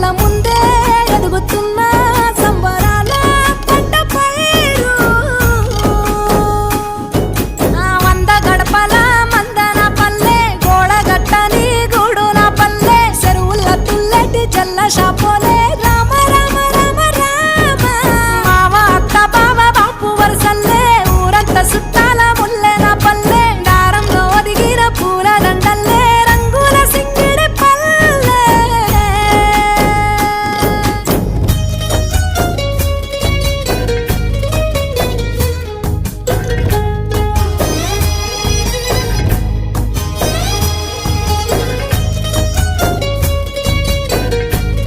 కళ్ళ ముందే ఎదుగుతున్న సంబరాల పంట పైరు వంద గడపల మందన పల్లె గోడ గట్టని గూడున పల్లె చెరువుల తుల్లటి జల్ల షాపోలే